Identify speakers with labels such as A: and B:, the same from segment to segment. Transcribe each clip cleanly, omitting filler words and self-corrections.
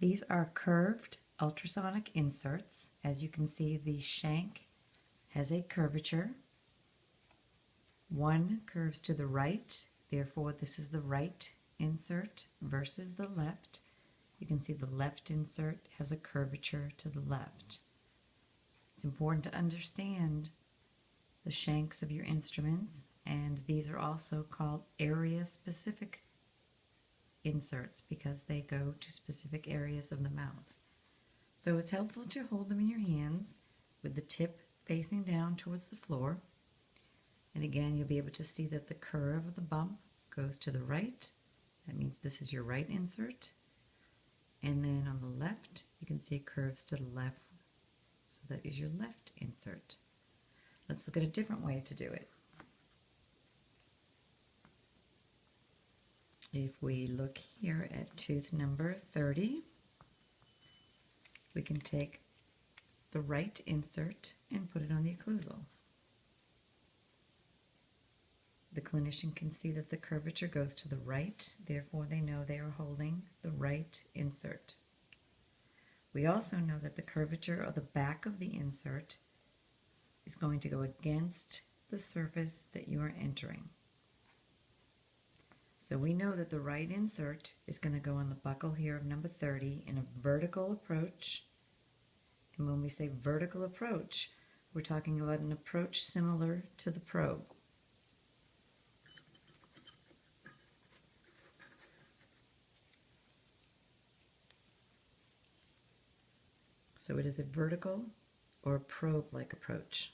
A: These are curved ultrasonic inserts. As you can see, the shank has a curvature. One curves to the right, therefore this is the right insert versus the left. You can see the left insert has a curvature to the left. It's important to understand the shanks of your instruments, and these are also called area-specific inserts because they go to specific areas of the mouth. So it's helpful to hold them in your hands with the tip facing down towards the floor. And again, you'll be able to see that the curve of the bump goes to the right. That means this is your right insert. And then on the left, you can see it curves to the left. So that is your left insert. Let's look at a different way to do it. If we look here at tooth number 30, we can take the right insert and put it on the occlusal. The clinician can see that the curvature goes to the right, therefore they know they are holding the right insert. We also know that the curvature of the back of the insert is going to go against the surface that you are entering. So we know that the right insert is going to go on the buccal here of number 30 in a vertical approach. And when we say vertical approach, we're talking about an approach similar to the probe. So it is a vertical or a probe-like approach.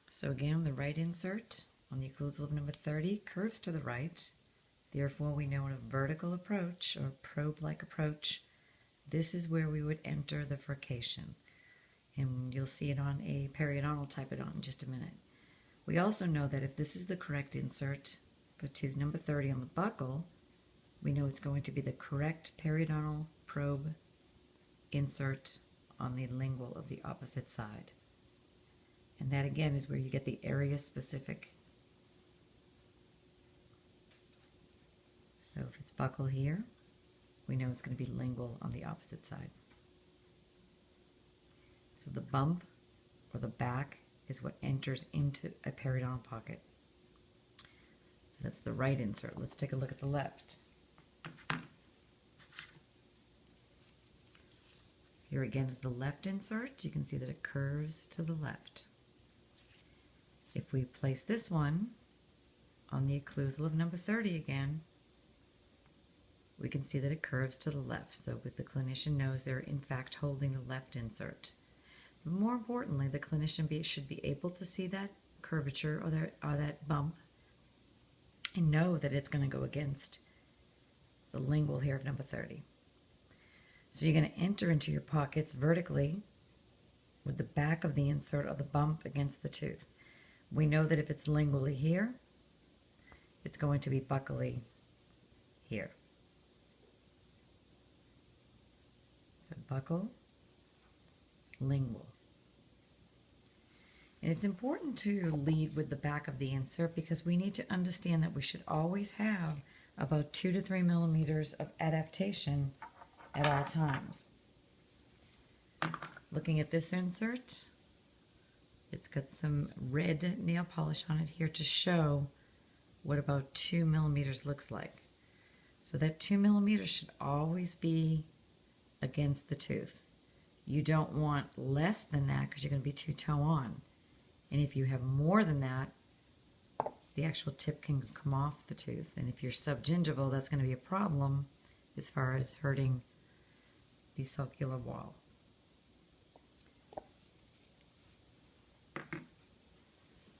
A: So again, the right insert on the occlusal of number 30 curves to the right. Therefore, we know in a vertical approach or probe-like approach, this is where we would enter the furcation. And you'll see it on a periodontal typodont in just a minute. We also know that if this is the correct insert for tooth number 30 on the buccal, we know it's going to be the correct periodontal probe insert on the lingual of the opposite side. And that again is where you get the area specific. So if it's buccal here, we know it's going to be lingual on the opposite side. So the bump or the back is what enters into a periodontal pocket. So that's the right insert. Let's take a look at the left. Here again is the left insert. You can see that it curves to the left. If we place this one on the occlusal of number 30 again, we can see that it curves to the left. So the clinician knows they're in fact holding the left insert. But more importantly, the clinician should be able to see that curvature or that bump and know that it's going to go against the lingual here of number 30. So you're going to enter into your pockets vertically with the back of the insert or the bump against the tooth. We know that if it's lingually here, it's going to be buccally here. So buccal, lingual. And it's important to lead with the back of the insert because we need to understand that we should always have about 2 to 3 millimeters of adaptation at all times. Looking at this insert, it's got some red nail polish on it here to show what about 2 millimeters looks like. So that 2 millimeters should always be against the tooth. You don't want less than that because you're going to be too toe on. And if you have more than that, the actual tip can come off the tooth. And if you're subgingival, that's going to be a problem as far as hurting the sulcular wall.